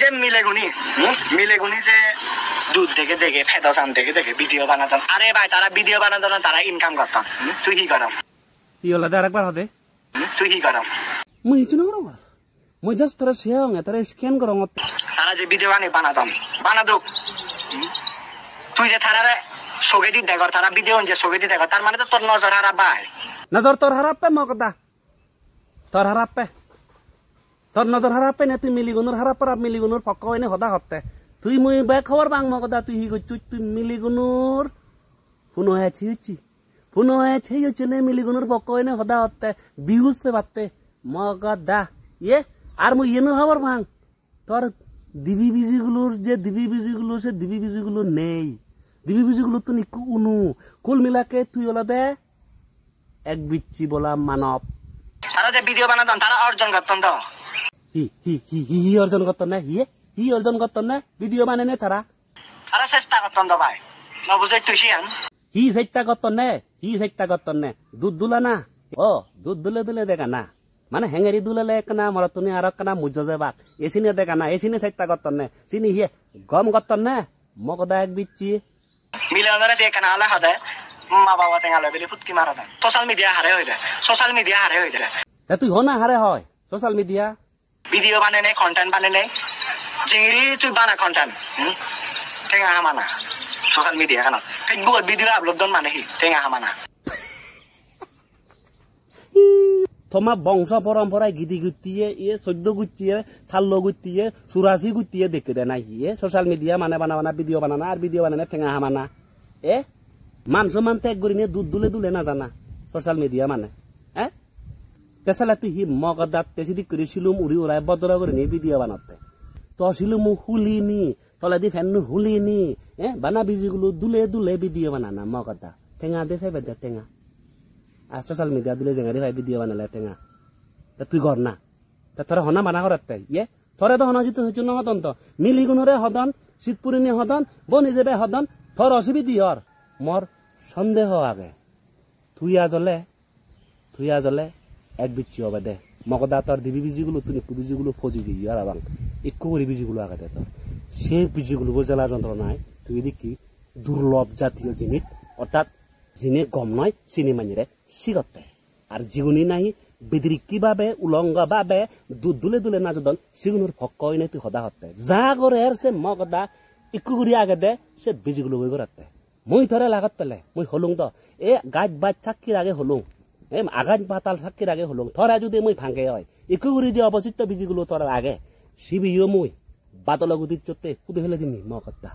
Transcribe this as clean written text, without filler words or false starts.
যে মিলেগুনি যে দুধ দেখে দেখে ফেদান দেখে দেখে ভিডিও বানাতাম আরে ভাই তারা ভিডিও বানাতো না তারা ইনকাম করতাম তুই কি করম ই হলা দে আরেকবার হদে তুই কি করম মই ইচু না করম মই জাস্ট তারা শেয়াং তারা স্ক্যান করম তারা যে ভিডিও বানাতাম বানাদো তুই যে তারারে সোগেদি দেখর তারা ভিডিও যে সোগেদি দেখর তার মানে তো তোর নজর হারাপ ভাই নজর তোর হারাপে মকদা তোর হারাপে তোর নজর হারাপে না তুই মিলিগুনুর হারাপর মিলিগুনুর পক্ক হইনে হদা হতে তুই মুই বে খবর বাং মকদা তুই হি গচ্ছু তুই মিলিগুনুর ফুনো হয়েছে নে মিলিগুনুর পক্ক হইনে হদা হতে বিউজ পে বাতে মকদা ইয়ে আর মুই ইয়েনো খবর বাং তোর দিবি বিজিগুলোর যে দিবি বিজিগুলো সে দিবি বিজিগুলো নেই দিবি বিজিগুলো তো নিকু উনু কুল মিলাকে তুই ওলা দে এক বিচ্ছি বলা মানব তারা যে ভিডিও বানাতাম তারা অর্জন করতাম তো হি অর্জন করতাম না হি অর্জন করতাম না ভিডিও মানে নে তারা চেষ্টা করতাম তো ভাই নবুঝাই তুই শিয়ান হি চেষ্টা করতাম না দুধ দুলা না ও দুধ দুলে দেখা না মানে হেঙ্গেরি দুলালে একনা মরতুনি আর একনা মুজ্জ যাবাক এসিনে দেখা না এসিনে চেষ্টা করতাম না চিনি হিয়ে গম করতাম না মকদা এক বিচ্ছি মিলনরে যে কেনা হলে হদে মা বাবা টেঙালে বলে ফুটকি মারা দেয় সোশ্যাল মিডিয়া হারে হয়ে যায় তা তুই হনা হারে হয় সোশ্যাল মিডিয়া ভিডিও বানে নেই কন্টেন্ট বানে নেই জিংরি তুই বানা কন্টেন্ট টেঙা হামানা সোশ্যাল মিডিয়া কেন ফেসবুক ভিডিও আপলোড দন মানে টেঙা হামানা তোমার বংশ পরম্পরায় গিদি গুতিয়ে ইয়ে চৈদ্য গুতিয়ে থাল্ল গুতিয়ে চুরাশি গুতিয়ে দেখে দে না ইয়ে সোশ্যাল মিডিয়া মানে বানা ভিডিও বানানা আর ভিডিও বানানে ঠেঙা হামানা মান সমান ত্যাগ করি নিয়ে দুধ দুলে না জানা সোশ্যাল মিডিয়া মানে তেসালা তুই হি মগদাত তেসিদি করে শিলুম উড়ি উড়াই বদরা করে নিয়ে ভিডিও বানাতে তো শিলুম হুলিনি তলে দি ফ্যান হুলিনি বানা বিজিগুলো দুলে ভিডিও বানানা মগদা ঠেঙা দে ফেবে দে ঠেঙা আর সোশ্যাল মিডিয়া দিলে জেঙা দিয়ে ভিডিও বানালে টেঙা তা তুই কর না তা তোরা হনা মানা করাতে ইয়ে থরে তো হনা জিতে হয়েছ না হতন তো মিলিগুণরে হদন শীতপুরিনী হদন বো নিজেবে হদন থর অসুবিধি হর মোর সন্দেহ আগে তুই আজলে এক বিচ্ছি হবে দে মকদা তোর দিবি বিজিগুলো তুই বিজিগুলো ফজি যাই আর আবাং একটু করে বিজিগুলো আগাতে তোর সেই বিজিগুলো বোঝালা যন্ত্রণায় তুই দেখি দুর্লভ জাতীয় জিনিস অর্থাৎ জিনে গম নয় চিনি মানিরে সিগতে আর জিগুনি নাই বেদরিকি ভাবে উলঙ্গ ভাবে দুধ দুলে না যদন সিগুনুর ফক্ক হইনে তুই সদা হতে যা করে সে মগদা একটু ঘুরি আগে দে সে বিজিগুলো বই করাতে মই ধরে লাগাত পেলে মই হলুং তো গাছ বাজ চাক্কির আগে হলুং আগাজ পাতাল চাক্কির আগে হলুং থরা যদি মই ভাঙে হয় একটু ঘুরি যে অবচিত বিজিগুলো তোর আগে শিবিও মই বাতল গুদির চোতে কুদে ফেলে দিমি মগদা